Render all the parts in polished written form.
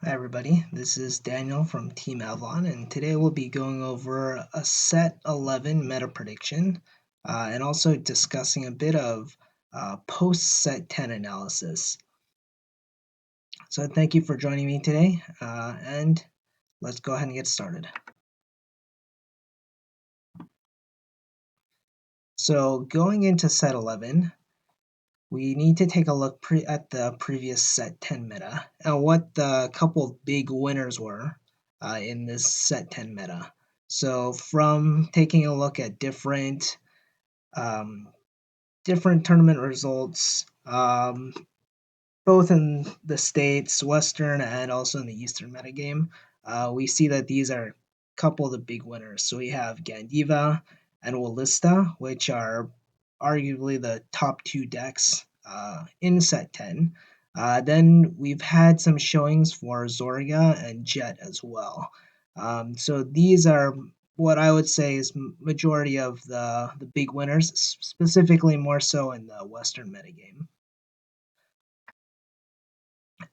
Hi everybody, this is Daniel from Team Avalon, and today we'll be going over a set 11 meta prediction and also discussing a bit of post set 10 analysis. So thank you for joining me today, and let's go ahead and get started. So going into set 11, we need to take a look at the previous set 10 meta and what the couple big winners were in this set 10 meta. So from taking a look at um, different tournament results, both in the States, Western, and also in the Eastern metagame, we see that these are a couple of the big winners. So we have Gandiva and Wallista, which are arguably the top two decks in set 10. Then we've had some showings for Zorga and Jet as well. So these are what I would say is majority of the big winners, specifically more so in the Western metagame.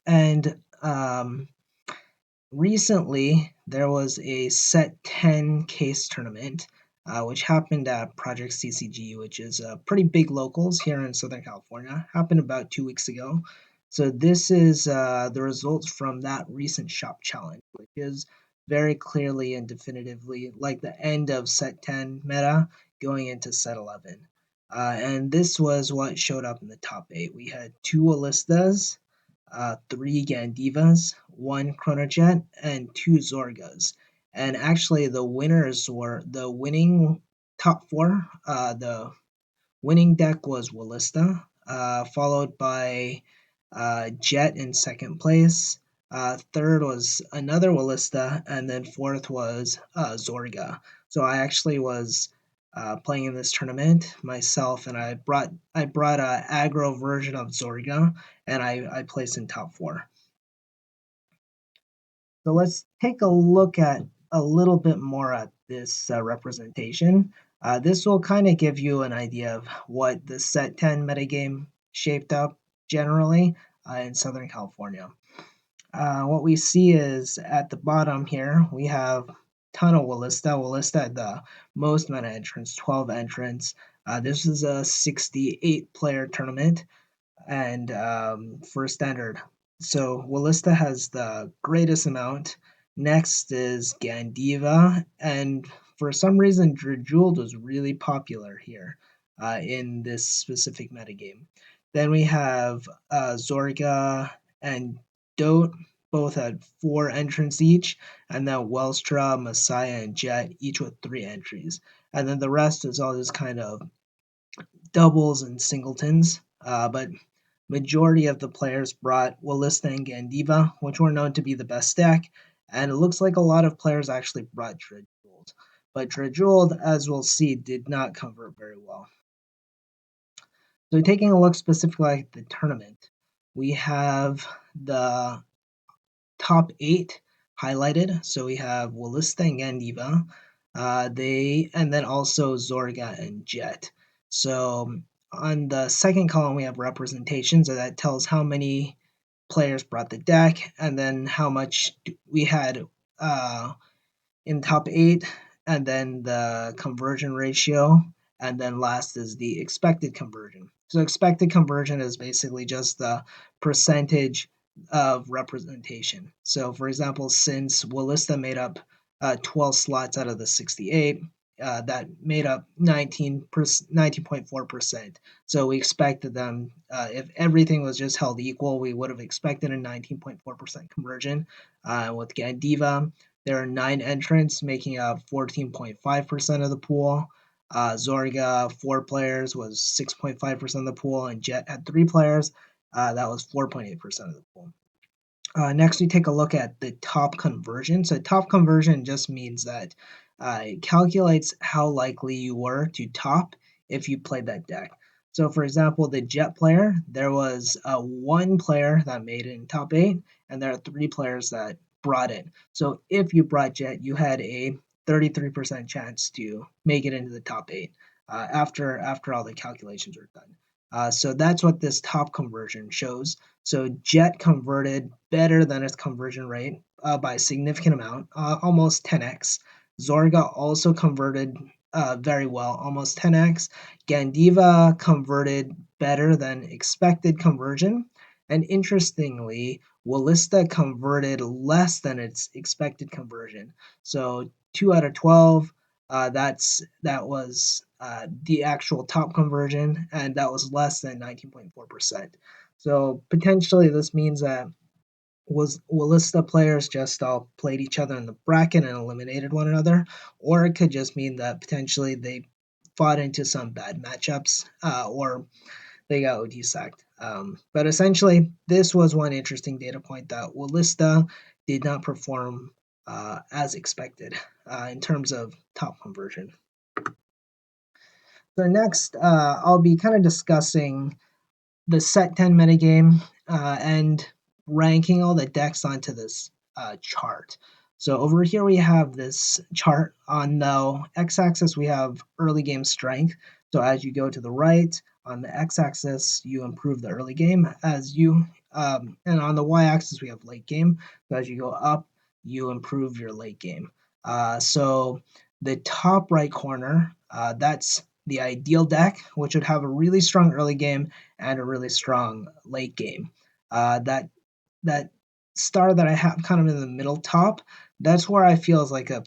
And recently, there was a set 10 case tournament, which happened at Project CCG, which is pretty big locals here in Southern California. Happened about 2 weeks ago. So this is the results from that recent shop challenge, which is very clearly and definitively like the end of set 10 meta going into set 11. And this was what showed up in the top 8. We had two Alistas, 3 Gandivas, 1 Chronojet, and 2 Zorgas. And actually, the winners were the winning top 4. The winning deck was Wallista, followed by Jet in second place. Third was another Wallista, and then fourth was Zorga. So I actually was playing in this tournament myself, and I brought a aggro version of Zorga, and I placed in top 4. So let's take a look at a little bit more at this representation. This will kind of give you an idea of what the set 10 metagame shaped up generally in Southern California. What we see is at the bottom here, we have ton of Wallista. Wallista had the most amount of entrants, 12 entrants. This is a 68 player tournament and for standard. So Wallista has the greatest amount. Next is Gandiva, and for some reason, Drajult was really popular here in this specific metagame. Then we have Zorga and Dote, both had 4 entrants each, and then Welstra, Messiah, and Jet, each with 3 entries. And then the rest is all just kind of doubles and singletons, but majority of the players brought Wallista and Gandiva, which were known to be the best deck, and it looks like a lot of players actually brought Drajult. But Drajult, as we'll see, did not convert very well. So taking a look specifically at the tournament, we have the top 8 highlighted. So we have Wallista and Gandiva, and then also Zorga and Jet. So on the second column, we have representation, so that tells how many players brought the deck, and then how much we had in top 8, and then the conversion ratio, and then last is the expected conversion. So expected conversion is basically just the percentage of representation. So for example, since Wallista made up 12 slots out of the 68, that made up 19.4%. So we expected them, if everything was just held equal, we would have expected a 19.4% conversion. With Gandiva, there are 9 entrants, making up 14.5% of the pool. Zorga, 4 players, was 6.5% of the pool, and Jet had 3 players. That was 4.8% of the pool. Next, we take a look at the top conversion. So top conversion just means that it calculates how likely you were to top if you played that deck. So for example, the Jet player, there was 1 player that made it in top 8, and there are 3 players that brought it. So if you brought Jet, you had a 33% chance to make it into the top 8 after all the calculations are done. So that's what this top conversion shows. So Jet converted better than its conversion rate by a significant amount, almost 10x. Zorga also converted very well, almost 10x. Gandiva converted better than expected conversion. And interestingly, Wallista converted less than its expected conversion. So 2 out of 12, that was the actual top conversion, and that was less than 19.4%. So potentially this means that was Wallista players just all played each other in the bracket and eliminated one another, or it could just mean that potentially they fought into some bad matchups, or they got OD sacked. But essentially, this was one interesting data point that Wallista did not perform as expected in terms of top conversion. So next, I'll be kind of discussing the set 10 metagame and ranking all the decks onto this chart. So over here we have this chart. On the x-axis we have early game strength. So as you go to the right, on the x-axis you improve the early game. And on the y-axis we have late game. So as you go up, you improve your late game. So the top right corner, that's the ideal deck, which would have a really strong early game and a really strong late game. That star that I have kind of in the middle top, that's where I feel is like a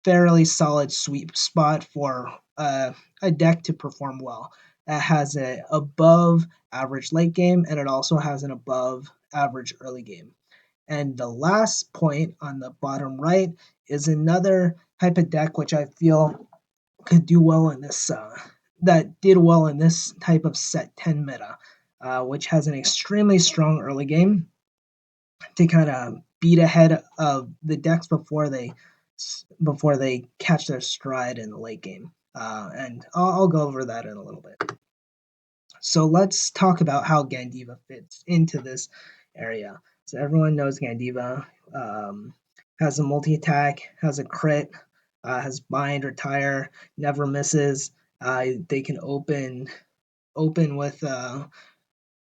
fairly solid sweet spot for a deck to perform well. It has a above average late game, and it also has an above average early game. And the last point on the bottom right is another type of deck which I feel could do well in this that did well in this type of set 10 meta, which has an extremely strong early game to kind of beat ahead of the decks before they catch their stride in the late game. And I'll go over that in a little bit. So let's talk about how Gandiva fits into this area. So everyone knows Gandiva has a multi-attack, has a crit, has bind, retire, never misses. They can open with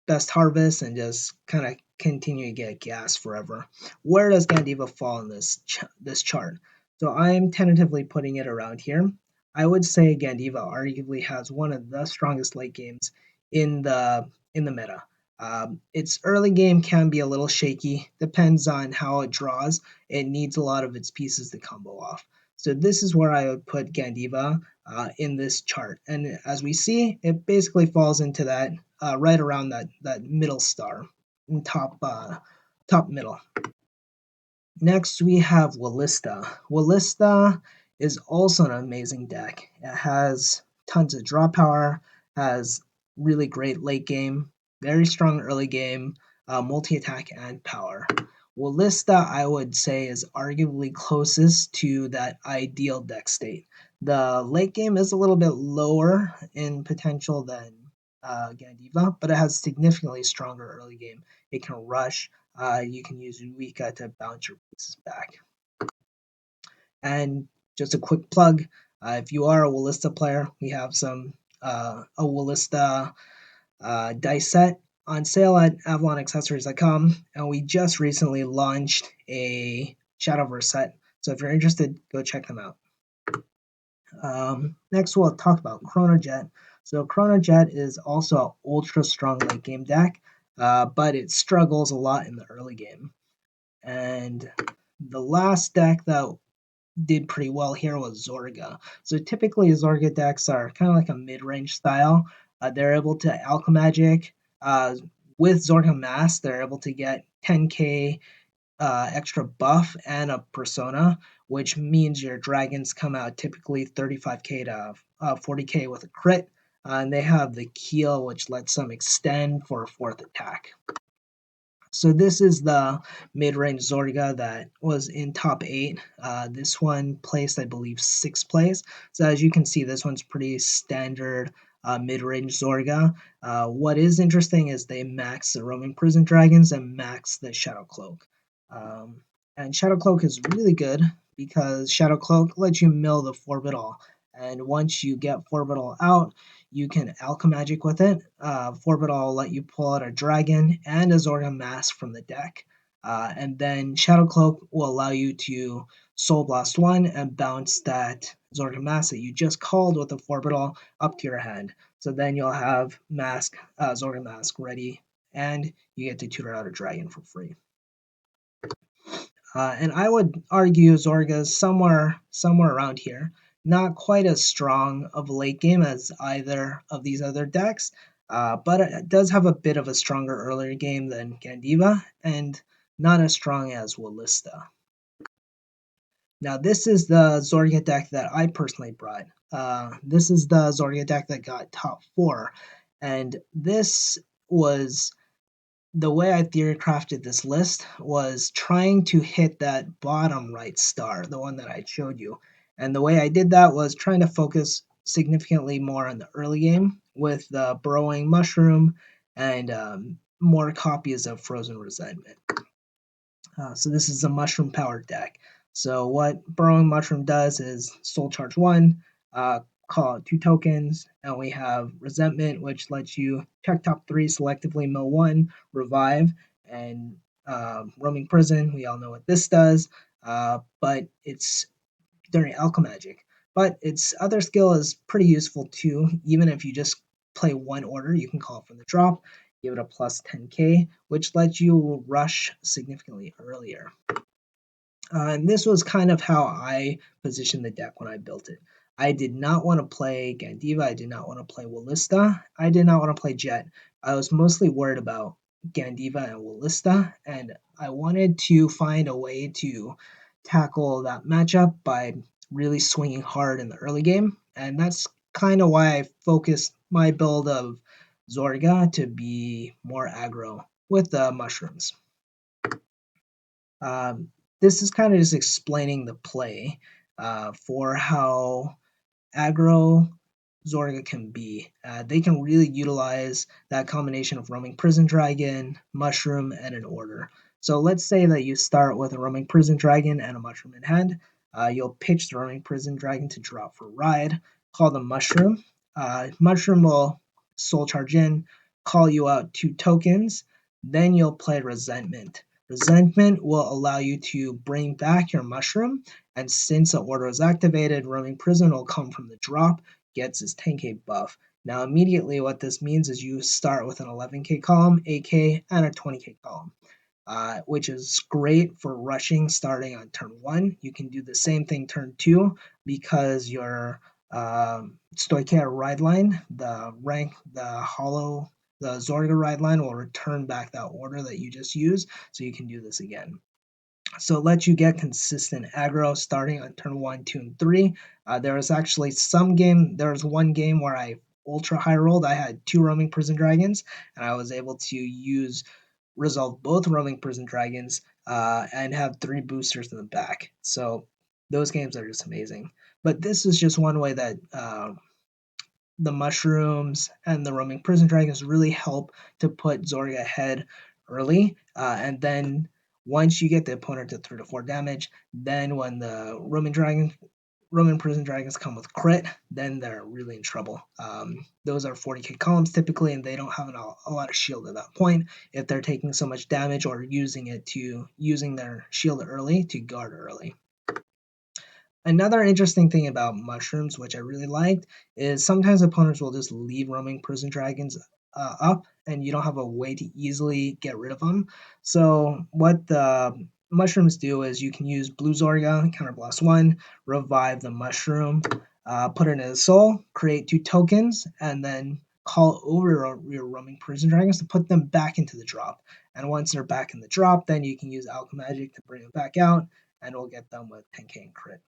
best harvest and just kind of continue to get gas forever. Where does Gandiva fall in this chart? So I'm tentatively putting it around here. I would say Gandiva arguably has one of the strongest late games in the meta. Its early game can be a little shaky, depends on how it draws. It needs a lot of its pieces to combo off. So this is where I would put Gandiva in this chart. And as we see, it basically falls into that right around that middle star, top middle. Next, we have Wallista. Wallista is also an amazing deck. It has tons of draw power, has really great late game, very strong early game, multi-attack, and power. Wallista, I would say, is arguably closest to that ideal deck state. The late game is a little bit lower in potential than Gandiva, but it has significantly stronger early game. It can rush. You can use Eureka to bounce your pieces back. And just a quick plug, if you are a Wallista player, we have a Wallista dice set on sale at AvalonAccessories.com, and we just recently launched a Shadowverse set. So if you're interested, go check them out. Next, we'll talk about Chronojet. So Chronojet is also an ultra strong late game deck, but it struggles a lot in the early game. And the last deck that did pretty well here was Zorga. So typically Zorga decks are kind of like a mid-range style. They're able to Alchemagic. With Zorga Mass, they're able to get 10k extra buff and a persona, which means your dragons come out typically 35k to 40k with a crit. And they have the Keel, which lets them extend for a 4th attack. So this is the mid-range Zorga that was in top 8. This one placed, I believe, 6th place. So as you can see, this one's pretty standard mid-range Zorga. What is interesting is they max the roaming prison dragons and max the Shadow Cloak. And Shadow Cloak is really good because Shadow Cloak lets you mill the 4-bit all And once you get Forbital out, you can Alchemagic with it. Forbital will let you pull out a Dragon and a Zorga Mask from the deck. And then Shadow Cloak will allow you to Soul Blast 1 and bounce that Zorga Mask that you just called with the Forbital up to your hand. So then you'll have Zorga Mask ready, and you get to tutor out a Dragon for free. And I would argue Zorga's somewhere around here. Not quite as strong of a late game as either of these other decks, but it does have a bit of a stronger earlier game than Gandiva, and not as strong as Wallista. Now this is the Zorga deck that I personally brought. This is the Zorga deck that got top 4, and this was the way I theory crafted this list was trying to hit that bottom right star, the one that I showed you. And the way I did that was trying to focus significantly more on the early game with the Burrowing Mushroom and more copies of Frozen Resentment. So this is a mushroom powered deck. So what Burrowing Mushroom does is Soul Charge 1, call out 2 tokens, and we have Resentment, which lets you check top 3, selectively mill 1, revive, and Roaming Prison. We all know what this does, but it's during Alchemagic. But its other skill is pretty useful too, even if you just play one order, you can call it from the drop, give it a plus 10k, which lets you rush significantly earlier. And this was kind of how I positioned the deck when I built it. I did not want to play Gandiva. I did not want to play Wallista. I did not want to play Jet. I was mostly worried about Gandiva and Wallista, and I wanted to find a way to tackle that matchup by really swinging hard in the early game. And that's kind of why I focused my build of Zorga to be more aggro with the mushrooms. This is kind of just explaining the play for how aggro Zorga can be. They can really utilize that combination of Roaming Prison Dragon, Mushroom, and an Order. So let's say that you start with a Roaming Prison Dragon and a Mushroom in hand. You'll pitch the Roaming Prison Dragon to drop for Ride, call the Mushroom. Mushroom will Soul Charge in, call you out 2 tokens, then you'll play Resentment. Resentment will allow you to bring back your Mushroom, and since the order is activated, Roaming Prison will come from the drop, gets his 10k buff. Now immediately what this means is you start with an 11k column, 8k, and a 20k column, which is great for rushing starting on turn 1. You can do the same thing turn 2 because your Stoichea ride line, the Zorga ride line will return back that order that you just used, so you can do this again. So it lets you get consistent aggro starting on turn 1, 2, and 3. There was actually one game where I ultra high rolled. I had 2 Roaming Prison Dragons, and I was able to resolve both Roaming Prison Dragons and have 3 boosters in the back. So those games are just amazing. But this is just one way that the mushrooms and the Roaming Prison Dragons really help to put Zorga ahead early, and then once you get the opponent to 3 to 4 damage, then when the Roman Prison Dragons come with crit, then they're really in trouble. Those are 40k columns typically, and they don't have a lot of shield at that point if they're taking so much damage or using their shield early to guard early. Another interesting thing about mushrooms, which I really liked, is sometimes opponents will just leave Roaming Prison Dragons up, and you don't have a way to easily get rid of them. So what the mushrooms do is you can use Blue Zorga, Counterblast 1, revive the mushroom, put it in a soul, create 2 tokens, and then call over your Roaming Prison Dragons to put them back into the drop. And once they're back in the drop, then you can use Alchemagic to bring them back out, and we'll get them with 10k and crit.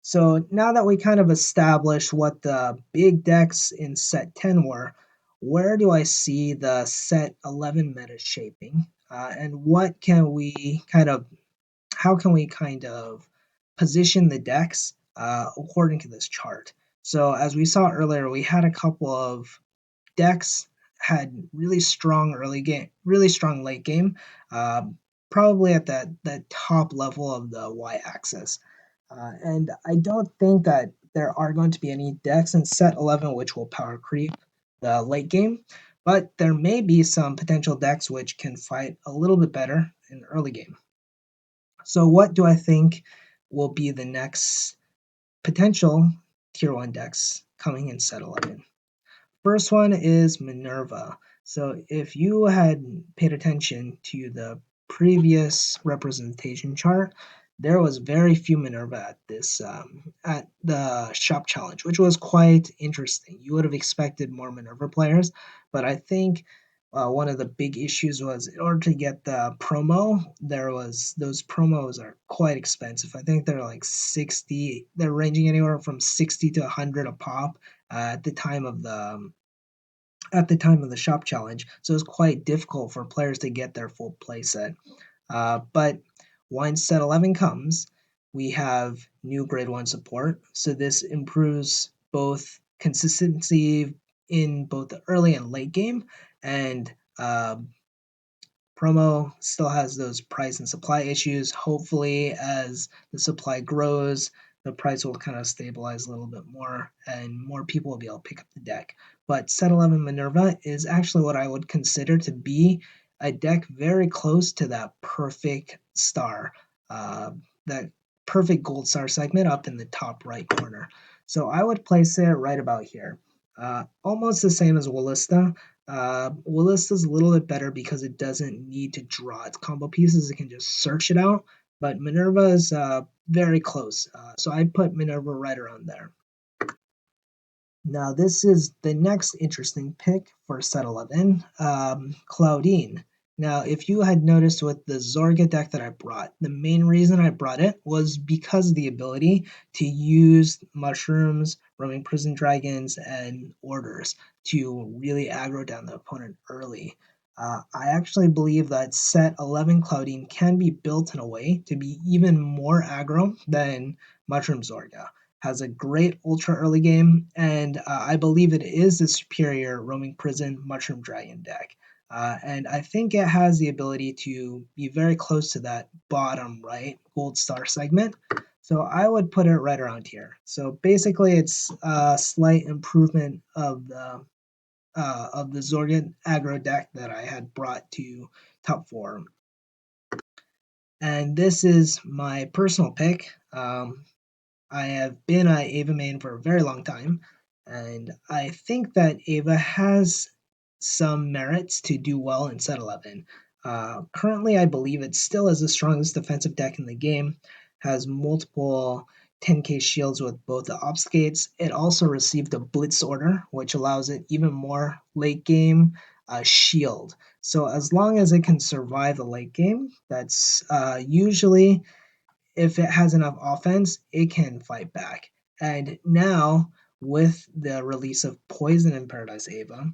So now that we kind of established what the big decks in set 10 were, where do I see the set 11 meta shaping? And how can we kind of position the decks according to this chart? So as we saw earlier, we had a couple of decks had really strong early game, really strong late game, probably at that top level of the y-axis. And I don't think that there are going to be any decks in set 11 which will power creep the late game, but there may be some potential decks which can fight a little bit better in the early game. So, what do I think will be the next potential tier 1 decks coming in set 11? First one is Minerva. So if you had paid attention to the previous representation chart, there was very few Minerva at this at the shop challenge, which was quite interesting. You would have expected more Minerva players, but I think one of the big issues was in order to get the promo, there was those promos are quite expensive. I think they're like 60. They're ranging anywhere from 60 to 100 a pop at the time of the shop challenge, so it's quite difficult for players to get their full play set. But once set 11 comes, we have new grade 1 support, so this improves both consistency in both the early and late game, and promo still has those price and supply issues. Hopefully, as the supply grows, the price will kind of stabilize a little bit more and more people will be able to pick up the deck. But set 11 Minerva is actually what I would consider to be a deck very close to that perfect star, that perfect gold star segment up in the top right corner. So I would place it right about here. Almost the same as Wallista. Willis is a little bit better because it doesn't need to draw its combo pieces. It can just search it out. But Minerva is very close. So I put Minerva right around there. Now this is the next interesting pick for set 11, Claudine. Now if you had noticed with the Zorga deck that I brought, the main reason I brought it was because of the ability to use mushrooms, roaming prison dragons, and orders to really aggro down the opponent early. I actually believe that set 11 Claudine can be built in a way to be even more aggro than Mushroom Zorga. Has a great ultra early game, and I believe it is the superior roaming prison mushroom dragon deck. And I think it has the ability to be very close to that bottom right gold star segment. So I would put it right around here. So basically, it's a slight improvement of the Zorgan aggro deck that I had brought to top 4. And this is my personal pick. I have been a Ava main for a very long time, and I think that Ava has some merits to do well in set 11. Currently, I believe it still is the strongest defensive deck in the game, has multiple 10k shields with both the obfuscates. It also received a blitz order, which allows it even more late game shield. So as long as it can survive the late game, that's usually if it has enough offense, it can fight back. And now, with the release of Poison in Paradise Ava,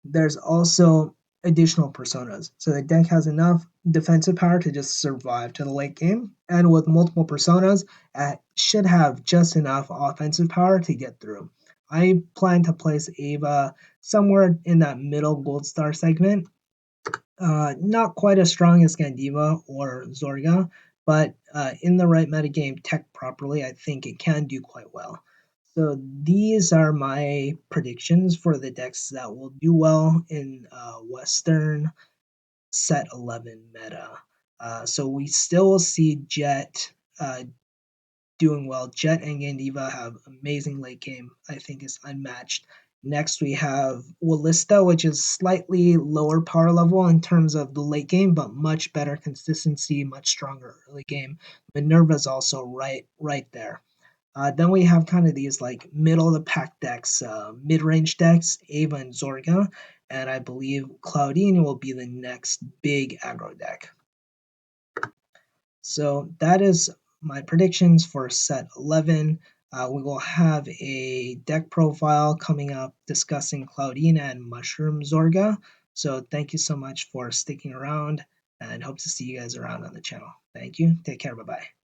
there's also additional personas. So the deck has enough defensive power to just survive to the late game. And with multiple personas, it should have just enough offensive power to get through. I plan to place Ava somewhere in that middle gold star segment, not quite as strong as Gandiva or Zorga, but in the right metagame, tech properly, I think it can do quite well. So these are my predictions for the decks that will do well in Western set 11 meta. So we still will see Jet doing well. Jet and Gandiva have amazing late game. I think is unmatched. Next, we have Wallista, which is slightly lower power level in terms of the late game, but much better consistency, much stronger early game. Minerva's also right there. Then we have kind of these like middle of the pack decks, mid-range decks, Ava and Zorga, and I believe Claudine will be the next big aggro deck. So that is my predictions for set 11. We will have a deck profile coming up discussing Claudine and Mushroom Zorga. So thank you so much for sticking around and hope to see you guys around on the channel. Thank you. Take care. Bye-bye.